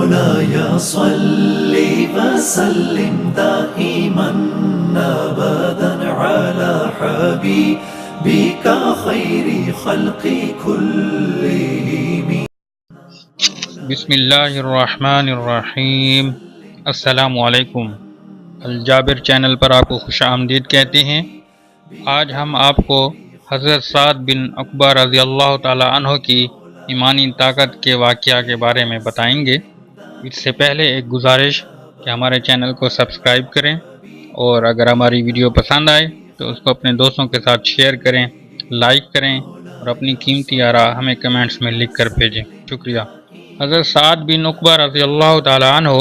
مولاي صل وسلم دائما أبدا على حبيبك خير خلق كلهم. بسم اللہ الرحمن الرحیم۔ السلام علیکم۔ الجابر چینل پر آپ کو خوش آمدید کہتے ہیں۔ آج ہم آپ کو حضرت سعد بن عقبہ رضی اللہ تعالی عنہ کی ایمانی طاقت کے واقعہ کے بارے میں بتائیں گے۔ اس سے پہلے ایک گزارش کہ ہمارے چینل کو سبسکرائب کریں، اور اگر ہماری ویڈیو پسند آئے تو اس کو اپنے دوستوں کے ساتھ شیئر کریں، لائک کریں، اور اپنی قیمتی آراء ہمیں کمنٹس میں لکھ کر بھیجیں۔ شکریہ۔ حضرت سعد بن عقبہ رضی اللہ تعالی عنہ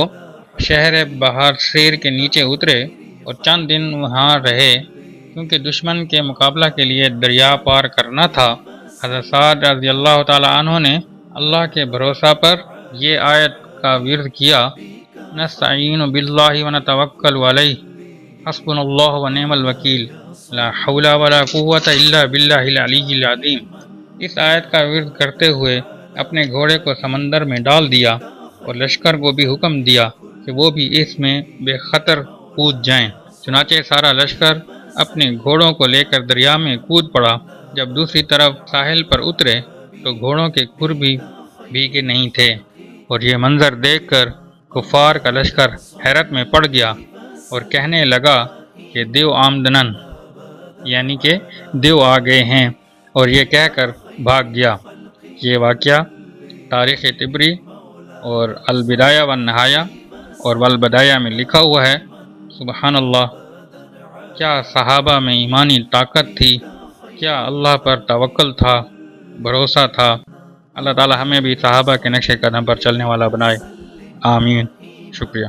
شہر بحرسیر کے نیچے اترے اور چند دن وہاں رہے، کیونکہ دشمن کے مقابلہ کے لیے دریا پار کرنا تھا۔ حضرت سعد رضی اللہ تعالی عنہ نے اللہ کے بھروسہ پر یہ آیت کا ورد کیا: نستعین باللہ ونتوکل علیہ، حسبنا اللہ ونعم الوکیل، لا حول ولا قوۃ الا باللہ العلی العظیم۔ اس آیت کا ورد کرتے ہوئے اپنے گھوڑے کو سمندر میں ڈال دیا، اور لشکر کو بھی حکم دیا کہ وہ بھی اس میں بے خطر کود جائیں۔ چنانچہ سارا لشکر اپنے گھوڑوں کو لے کر دریا میں کود پڑا۔ جب دوسری طرف ساحل پر اترے تو گھوڑوں کے کھر بھی بھیگے نہیں تھے، اور یہ منظر دیکھ کر کفار کا لشکر حیرت میں پڑ گیا اور کہنے لگا کہ دیو آمدنن، یعنی کہ دیو آ گئے ہیں، اور یہ کہہ کر بھاگ گیا۔ یہ واقعہ تاریخ طبری اور البدایہ والنہایہ اور والبدایہ میں لکھا ہوا ہے۔ سبحان اللہ، کیا صحابہ میں ایمانی طاقت تھی، کیا اللہ پر توکل تھا، بھروسہ تھا۔ اللہ تعالی ہمیں بھی صحابہ کے نقش قدم پر چلنے والا بنائے، آمین۔ شکریہ۔